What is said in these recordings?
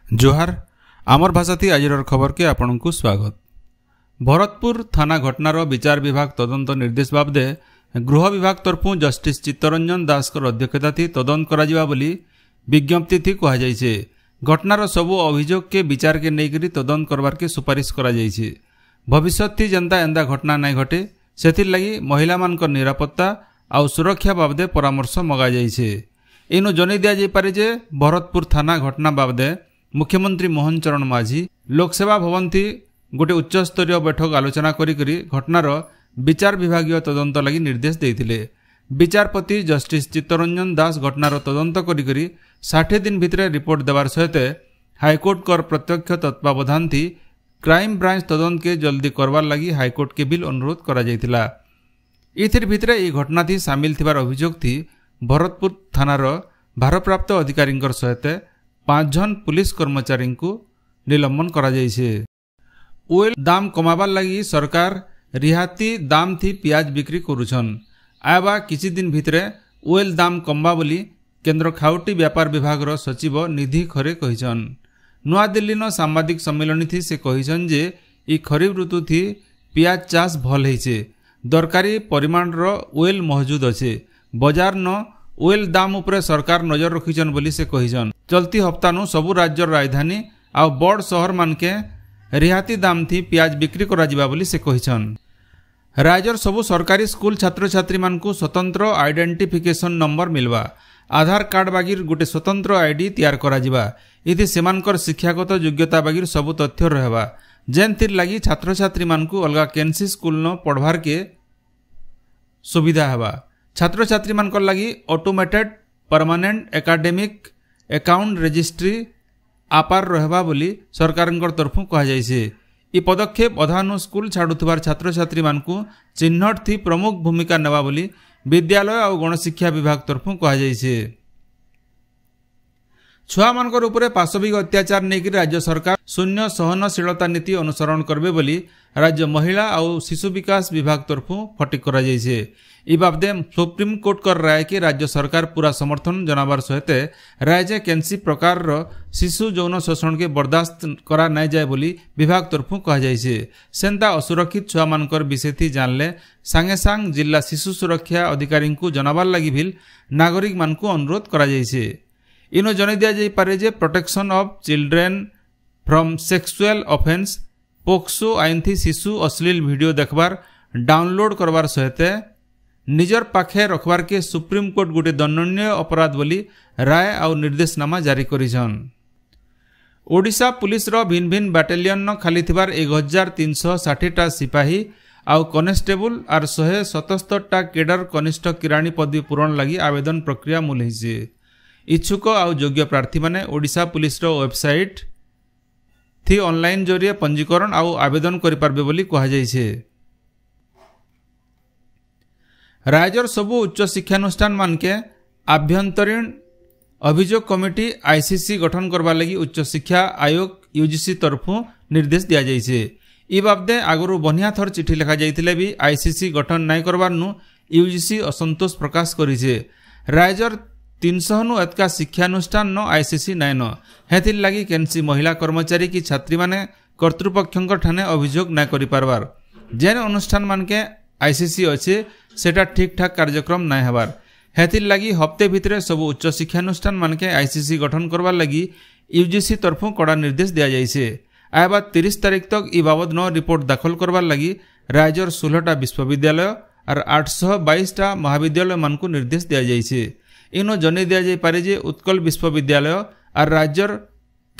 जोहार आमर भाषा थी आज खबर के आपण को स्वागत। भरतपुर थाना घटनार विचार विभाग तदंत निर्देश बाबदे गृह विभाग तरफु जस्टिस चित्तरंजन दास अध्यक्षता थी तदंत करा बोली विज्ञप्ति थी कहुई। घटनार सबू अभियोग के विचार के नहीं तदंत करवार के सुपारिश करा जायछि। भविष्य थी जनता एंदा घटना नहीं घटे से लगी महिला मान निरापत्ता आउ सुरक्षा बाबदे परामर्श मगा जाइछे। इनु जनै दिया जाय पारे जे भरतपुर थाना घटना बाबदे मुख्यमंत्री मोहन चरण माझी लोकसेवा भवन थी गोटे उच्च स्तरीय बैठक आलोचना करी घटनार विचार विभागीय तदंत लगी निर्देश देइथिले। विचारपति जस्टिस चित्तरंजन दास घटनार तदंत करी 60 दिन भितर रिपोर्ट देवार सहित हाईकोर्ट कर प्रत्यक्ष तत्वावधान थी क्राइम ब्रांच तदंत के जल्दी करवार लगी हाईकोर्ट के बिल अनुरोध करा जायतिला। इथिर भितर ई घटना थी सामिल थिबार अभियोग थी भरतपुर थानार भारप्राप्त अधिकारी सहित 5 जन पुलिस कर्मचारी को निलंबन करा जायछे। ओइल दाम कमाबार लगी सरकार रिहाती दाम थी पियाज बिक्री करुछन। आबा किछि दिन भितरे ओइल दाम कमबा बोली केंद्र खाउटी व्यापार विभाग सचिव निधि खरे कहिछन। नुआ दिल्ली न सांबादिक सम्मेलन थी से कहिछन जे ई खरीफ ऋतु थी पियाज चाष भल होइछे। दरकारी परिमाण रो ओइल मौजूद अच्छे। बाजार न ओइल दाम उपरे सरकार नजर रखिछन बोली से कहिछन। चलती हप्तानु सबु राज्य राजधानी आ बड़ शहर मानके रिहाती दाम थी पियाज बिक्री करा जिबा बोली से कहिछन। राज्यर सबु सरकारी स्कूल छात्र छात्री मानकु स्वतंत्र आइडेंटिफिकेशन नंबर मिलवा। आधार कार्ड बागिर गोटे स्वतंत्र आईडी तैयार करा जिबा। इति सेमानकर शिक्षागत योग्यता बागिर सबु तथ्य रहबा। जेनथिर लगी छात्र छात्री मानकु अलगा केनसी स्कूल न पढ़वार के सुविधा हेबा। छात्र छात्री मानकर लगी automated permanent academic account registry आपार रहबा बोली सरकारंकर तरफु कहा जायछे। ई पदक्षेप अधानु स्कूल छाड़ुथिबार छात्र छात्री मानकु चिन्हट थी प्रमुख भूमिका नेबा बोली विद्यालय और गणशिक्षा विभाग तरफु कहा जायछे। छुआ मानकर उपरे पाशविक अत्याचार नेकी राज्य सरकार शून्य सहनशीलता नीति अनुसरण करबे बोली राज्य महिला और शिशु विकास विभाग तरफु फटिक करा जायछे। ई बाबदे सुप्रीम कोर्ट कर राय के राज्य सरकार पूरा समर्थन जनाबार सहित राय जे केनसी प्रकार शिशु यौन शोषण के बर्दाश्त करा नहीं जाए बोली विभाग तरफु कहा जायछे। सेंता असुरक्षित छुआ मानकर विषय थी जानले सांगे सांग जिला शिशु सुरक्षा अधिकारी को जनाबार लगी भी नागरिक मानकु अनुरोध करा जायछे। इनो जनै दिया जाय पारे जे protection of children from sexual offence POCSO आईन थी शिशु अश्लील वीडियो देखबार डाउनलोड करवार सहित निजर पाखे रखबार के सुप्रीम कोर्ट गोटे दंडनीय अपराध बोली राय और निर्देशनामा जारी करिछन। ओडिशा पुलिस रो भिन्न भिन्न बाटालियन न खाली थिबार 1360 टा सिपाही आउ कनेस्टेबल आर 177 टा केडर कनिष्ठ किराणी पदवी पूरण लगी आवेदन प्रक्रिया मूल होइछे। इच्छुक आउ योग्य प्रार्थी माने ओडिशा पुलिस रो वेबसाइट थी ऑनलाइन जरिए पंजीकरण आउ आवेदन करि पारबे बोली कहा जायछे। राज्यर सबु उच्च शिक्षानुष्ठान मानके आभ्यंतरीण अभियोग कमिटी आईसीसी गठन करबा लगी उच्च शिक्षा आयोग यूजीसी तरफु निर्देश दिया जायछे। ई बाबदे आगरु बनिया थर चिठी लिखा जायतिले भी आईसीसी गठन नाय करबार नु यूजीसी असंतोष प्रकाश करिछे। राज्यर 300 नु एतका शिक्षानुष्ठान न आईसीसी नाय न हेथिर लगी केनसी महिला कर्मचारी की छात्री माने कर्तृपक्षंकर ठाने अभियोग नाय करि पारबार। जेन अनुष्ठान मानके आईसीसी अच्छे सेटा ठीक ठाक कार्यक्रम नाय हबार। हेथिर लगी हफ्ते भितरे सब उच्च शिक्षानुष्ठान मानके आईसीसी गठन करवार लगी यूजीसी तरफु कड़ा निर्देश दिया जायछे। आबा 30 तारीख तक ई बाबद न रिपोर्ट दाखल करवार लगी राज्यर 16 टा विश्वविद्यालय और 822 टा महाविद्यालय मानकु निर्देश दिया जायछे। इनो जनै दिया जाय पारे जे उत्कल विश्वविद्यालय और राज्यर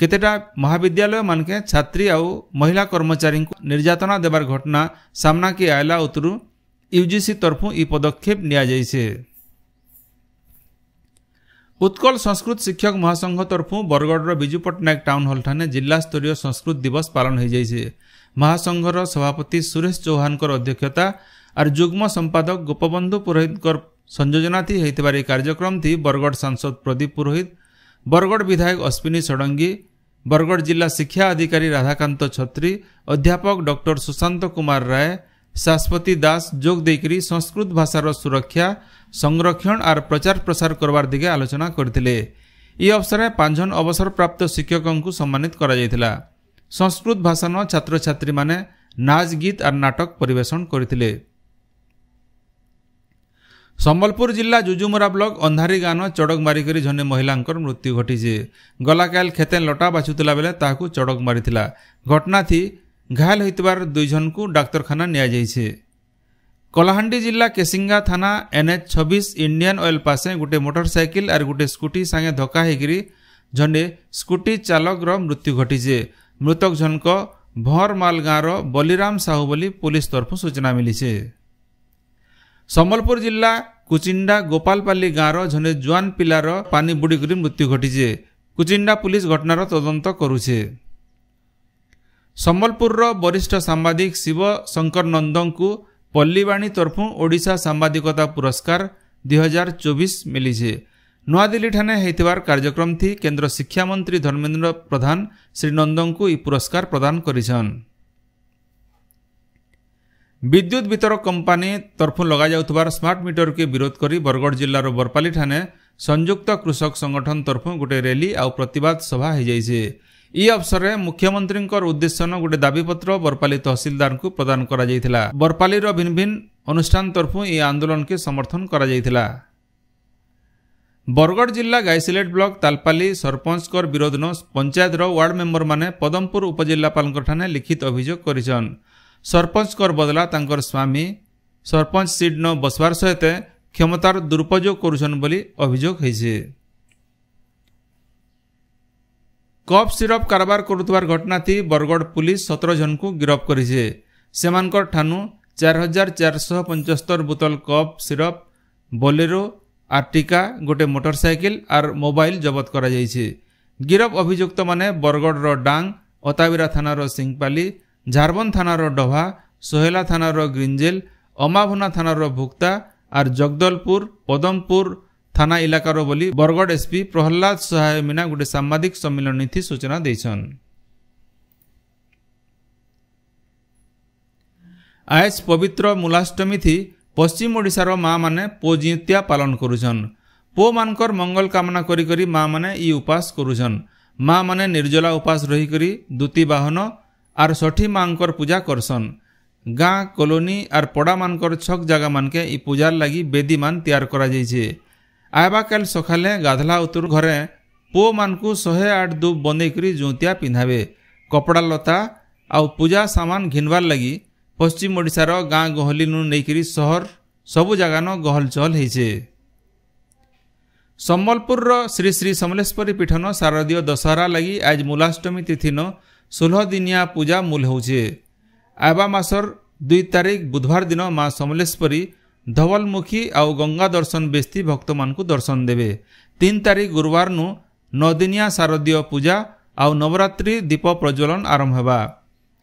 केतेटा महाविद्यालय मानके छात्री आउ महिला कर्मचारी को निर्यातना देवार घटना सामना के आयला उतरु यूजीसी तरफु ई पदक्षेप निया जायछे। उत्कल संस्कृत शिक्षक महासंघ तरफु बरगढ़ बिजू पट्टनायक टाउन हॉल ठाने जिला स्तरीय संस्कृत दिवस पालन हो जायछे। महासंघर सभापति सुरेश चौहान कर अध्यक्षता और युग्म संपादक गोपबंधु पुरोहित कर संयोजना थी होइतबार ई कार्यक्रम थी बरगढ़ सांसद प्रदीप पुरोहित, बरगढ़ विधायक अश्विनी षडंगी, बरगढ़ जिला शिक्षा अधिकारी राधाकांत छत्री, अध्यापक डॉक्टर सुशांत कुमार राय, शाश्वती दास जोग देकरी संस्कृत भाषार सुरक्षा संरक्षण और प्रचार प्रसार करवार दिगे आलोचना करथिले। ଏହି ଅବସରରେ 5 ଜଣ ଅବସରପ୍ରାପ୍ତ ଶିକ୍ଷକଙ୍କୁ ସମ୍ମାନିତ କରାଯାଇଥିଲା। ସଂସ୍କୃତ ଭାଷାର ଛାତ୍ରଛାତ୍ରୀମାନେ ନାଚ ଗୀତ ଆର୍ ନାଟକ ପରିବେଷଣ କରିଥିଲେ। ସମ୍ବଲପୁର ଜିଲ୍ଲା ଜୁଜୁମୁରା ବ୍ଲକ ଅନ୍ଧାରୀ ଗାଁର ଚଡ଼କ ମାରିକରି ଜଣେ ମହିଳାଙ୍କର ମୃତ୍ୟୁ ଘଟିଛି। ଗଲାକାଲ ଖେତେ ଲଟା ବାଛୁଥିଲା ବେଲେ ତାହାକୁ ଚଡ଼କ ମାରିଥିଲା। ଘଟଣାଥି ଘାयल ହୋଇଥିବାର 2 ଜଣଙ୍କୁ ଡାକ୍ତରଖାନା ନିଆଯାଇଛି। କଳାହାଣ୍ଡି ଜିଲ୍ଲା କେସିଙ୍ଗା ଥାନା NH26 ଇଣ୍ଡିଆନ ଅଏଲ ପାସେ ଗୋଟିଏ ମୋଟରସାଇକେଲ ଆର୍ ଗୋଟିଏ ସ୍କୁଟି ସାଙ୍ଗେ ଧକ୍କା ହୋଇକରି ଜଣେ ସ୍କୁଟି ଚାଲକର ମୃତ୍ୟୁ ଘଟିଛି। ମୃତକ ଜଣକ ଭରମାଲ ଗାଁର ବଲିରାମ ସାହୁ ବୋଲି ପୁଲିସ ତରଫରୁ ସୂଚନା ମିଳିଛି। ସମ୍ବଲପୁର ଜିଲ୍ଲା କୁଚିଣ୍ଡା ଗୋପାଲପାଲି ଗାଁର ଜଣେ ଜୁଆନ ପିଲାର ପାନି ବୁଡ଼ିକରି ମୃତ୍ୟୁ ଘଟିଛି। କୁଚିଣ୍ଡା ପୁଲିସ ଘଟଣାର ତଦନ୍ତ କରୁଛି। ସମ୍ବଲପୁରର ବରିଷ୍ଠ ସାମ୍ବାଦିକ ଶିବ ଶଙ୍କର ନନ୍ଦଙ୍କୁ ପଲ୍ଲୀବାଣୀ ତରଫରୁ ଓଡ଼ିଶା ସାମ୍ବାଦିକତା ପୁରସ୍କାର 2024 ମିଳିଛି। ନୂଆଦିଲ୍ଲୀଠାରେ ହୋଇଥିବାର କାର୍ଯ୍ୟକ୍ରମଥି କେନ୍ଦ୍ର ଶିକ୍ଷାମନ୍ତ୍ରୀ ଧର୍ମେନ୍ଦ୍ର ପ୍ରଧାନ ଶ୍ରୀ ନନ୍ଦଙ୍କୁ ଏହି ପୁରସ୍କାର ପ୍ରଦାନ କରିଛନ୍ତି। ବିଦ୍ୟୁତ ବିତରକ କମ୍ପାନୀ ତରଫରୁ ଲଗାଯାଉଥିବାର ସ୍ମାର୍ଟ ମିଟରକୁ ବିରୋଧ କରି ବରଗଡ଼ ଜିଲ୍ଲାର ବରପାଲିଠାରେ ସଂଯୁକ୍ତ କୃଷକ ସଂଗଠନ ତରଫରୁ ଗୋଟିଏ ର୍ୟାଲି ଆଉ ପ୍ରତିବାଦ ସଭା ହୋଇଯାଇଛି। ଏହି ଅବସରରେ ମୁଖ୍ୟମନ୍ତ୍ରୀଙ୍କର ଉଦ୍ଦେଶ୍ୟନ ଗୋଟିଏ ଦାବିପତ୍ର ବରପାଲି ତହସିଲଦାରଙ୍କୁ ପ୍ରଦାନ କରାଯାଇଥିଲା। ବରପାଲିର ଭିନ୍ନ ଭିନ୍ନ ଅନୁଷ୍ଠାନ ତରଫରୁ ଏହି ଆନ୍ଦୋଳନକୁ ସମର୍ଥନ କରାଯାଇଥିଲା। ବରଗଡ଼ ଜିଲ୍ଲା ଗାଇସିଲେଟ ବ୍ଲକ ତାଲପାଲି ସରପଞ୍ଚଙ୍କର ବିରୋଧନ ପଞ୍ଚାୟତର ୱାର୍ଡ ମେମ୍ବରମାନେ ପଦମପୁର ଉପଜିଲ୍ଲାପାଳଙ୍କଠାରେ ଲିଖିତ ଅଭିଯୋଗ କରିଛନ୍ତି। ସରପଞ୍ଚଙ୍କର ବଦଲା ତାଙ୍କର ସ୍ୱାମୀ ସରପଞ୍ଚ ସିଟ୍ନ ବସବାର ସହିତ କ୍ଷମତାର ଦୁରୁପଯୋଗ କରୁଛନ୍ତି ବୋଲି ଅଭିଯୋଗ ହୋଇଛି। କପ୍ ସିରପ କାରବାର କରୁଥିବାର ଘଟଣାଥି ବରଗଡ଼ ପୁଲିସ 17 ଜଣଙ୍କୁ ଗିରଫ କରିছে। ସେମାନଙ୍କର ଠାନୁ 4475 ବୋତଲ କପ୍ ସିରପ, ବୋଲେରୋ ଆର୍ଟିକା, ଗୋଟିଏ ମୋଟରସାଇକେଲ ଆର୍ ମୋବାଇଲ ଜବତ କରାଯାଇଛି। ଗିରଫ ଅଭିଯୁକ୍ତମାନେ ବରଗଡ଼ର ଡାଙ୍ଗ, ଅତାବିରା ଥାନାର ସିଂପାଲି, ଝାରବନ୍ଦ ଥାନାର ଡଭା, ସୋହେଲା ଥାନାର ଗ୍ରିଞ୍ଜେଲ, ଅମାଭନା ଥାନାର ଭୁକ୍ତା ଆର୍ ଜଗଦଲପୁର ପଦମପୁର ଥାନା ଇଲାକାର ବୋଲି ବରଗଡ଼ ଏସପି ପ୍ରହଲ୍ଲାଦ ସହାୟ ମିନା ଗୋଟିଏ ସାମ୍ବାଦିକ ସମ୍ମିଳନୀଥି ସୂଚନା ଦେଇଛନ୍। ଆଏଜ ପବିତ୍ର ମୂଲାଷ୍ଟମୀଥି ପଶ୍ଚିମ ଓଡ଼ିଶାର ମା'ମାନେ ପୋଜିଉତିଆ ପାଳନ କରୁଛନ୍। ପୁଅମାନଙ୍କର ମଙ୍ଗଲ କାମନା କରି ମା'ମାନେ ଇ ଉପାସ କରୁଛନ୍। ମା'ମାନେ ନିର୍ଜଲା ଉପାସ ରହିକରି ଦୁତି ବାହନ ଆର୍ ଷଠି ମା'ଙ୍କର ପୂଜା କରସନ୍। ଗାଁ କଲୋନି ଆର୍ ପଡ଼ାମାନଙ୍କର ଛକ ଜାଗାମାନକେ ଇ ପୂଜାର ଲାଗି ବେଦୀମାନ ତିଆର କରାଯାଇଛେ। ଆଇବା କାଲ ସକାଳେ ଗାଧଲା ଉତୁର ଘରେ ପୁଅମାନଙ୍କୁ 108 ଦୁବ ବନ୍ଦେଇକରି ଜୁତିଆ ପିନ୍ଧାବେ। କପଡ଼ା ଲତା ଆଉ ପୂଜା ସାମାନ ଘିନବାର ଲାଗି ପଶ୍ଚିମ ଓଡ଼ିଶାର ଗାଁ ଗହଲିନୁ ନେଇକରି ସହର ସବୁ ଜାଗାନ ଗହଲ ଚହଲ ହେଇଛେ। ସମ୍ବଲପୁରର ଶ୍ରୀ ଶ୍ରୀ ସମଲେଶ୍ୱରୀ ପୀଠନ ଶାରଦୀୟ ଦଶହରା ଲାଗି ଆଜ ମୂଲାଷ୍ଟମୀ ତିଥିନ 16 ଦିନିଆ ପୂଜା ମୂଲ ହେଉଛେ। ଆଇବା ମାସର 2 ତାରିଖ ବୁଧବାର ଦିନ ମା ସମଲେଶ୍ୱରୀ ଧବଲମୁଖୀ ଆଉ ଗଙ୍ଗା ଦର୍ଶନ ବେସ୍ତି ଭକ୍ତମାନଙ୍କୁ ଦର୍ଶନ ଦେବେ। 3 ତାରିଖ ଗୁରୁବାରନୁ 9 ଦିନିଆ ଶାରଦୀୟ ପୂଜା ଆଉ ନବରାତ୍ରି ଦୀପ ପ୍ରଜ୍ୱଳନ ଆରମ୍ଭ ହେବା।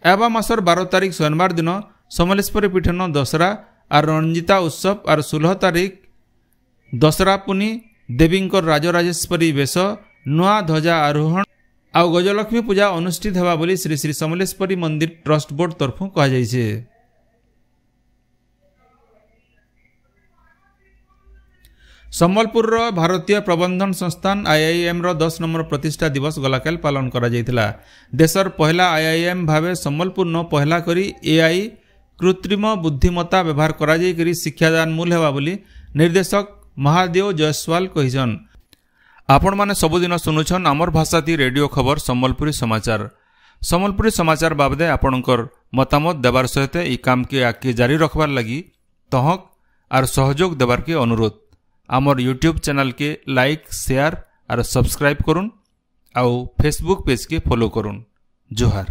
ଆଇବା ମାସର 12 ତାରିଖ ଶନିବାର ଦିନ ସମଲେଶ୍ୱରୀ ପୀଠନ ଦଶହରା ଆର୍ ରଞ୍ଜିତା ଉତ୍ସବ ଆର୍ 16 ତାରିଖ ଦଶହରା ପୁନି ଦେବୀଙ୍କର ରାଜରାଜେଶ୍ୱରୀ ବେଶ, ନୂଆ ଧ୍ୱଜା ଆରୋହଣ ଆଉ ଗଜଲକ୍ଷ୍ମୀ ପୂଜା ଅନୁଷ୍ଠିତ ହେବା ବୋଲି ଶ୍ରୀ ଶ୍ରୀ ସମଲେଶ୍ୱରୀ ମନ୍ଦିର ଟ୍ରଷ୍ଟ ବୋର୍ଡ ତରଫରୁ କୁହାଯାଇଛି। ସମ୍ବଲପୁରର ଭାରତୀୟ ପ୍ରବନ୍ଧନ ସଂସ୍ଥାନ IIMର 10 ନମ୍ବର ପ୍ରତିଷ୍ଠା ଦିବସ ଗଲାକାଲ ପାଳନ କରାଯାଇଥିଲା। ଦେଶର ପହିଲା IIM ଭାବେ ସମ୍ବଲପୁରନ ପହିଲା କରି AI କୃତ୍ରିମ ବୁଦ୍ଧିମତ୍ତା ବ୍ୟବହାର କରାଯାଇକରି ଶିକ୍ଷାଦାନ ମୂଲ ହେବା ବୋଲି ନିର୍ଦ୍ଦେଶକ ମହାଦେଓ ଜୟସ୍ୱାଲ କହିଛନ୍। ଆପଣମାନେ ସବୁଦିନ ଶୁଣୁଛନ୍ ଆମର ଭାଷାତି ରେଡ଼ିଓ ଖବର ସମ୍ବଲପୁରୀ ସମାଚାର। ସମ୍ବଲପୁରୀ ସମାଚାର ବାବଦେ ଆପଣଙ୍କର ମତାମତ ଦେବାର ସହିତ ଏହି କାମକେ ଆଗକେ ଜାରି ରଖବାର ଲାଗି ତହକ ଆର୍ ସହଯୋଗ ଦେବାରକେ ଅନୁରୋଧ। ଆମର ୟୁଟ୍ୟୁବ ଚ୍ୟାନେଲକେ ଲାଇକ୍, ସେୟାର ଆର୍ ସବସ୍କ୍ରାଇବ କରୁନ୍ ଆଉ ଫେସବୁକ୍ ପେଜକେ ଫଲୋ କରୁନ୍। ଜୁହାର।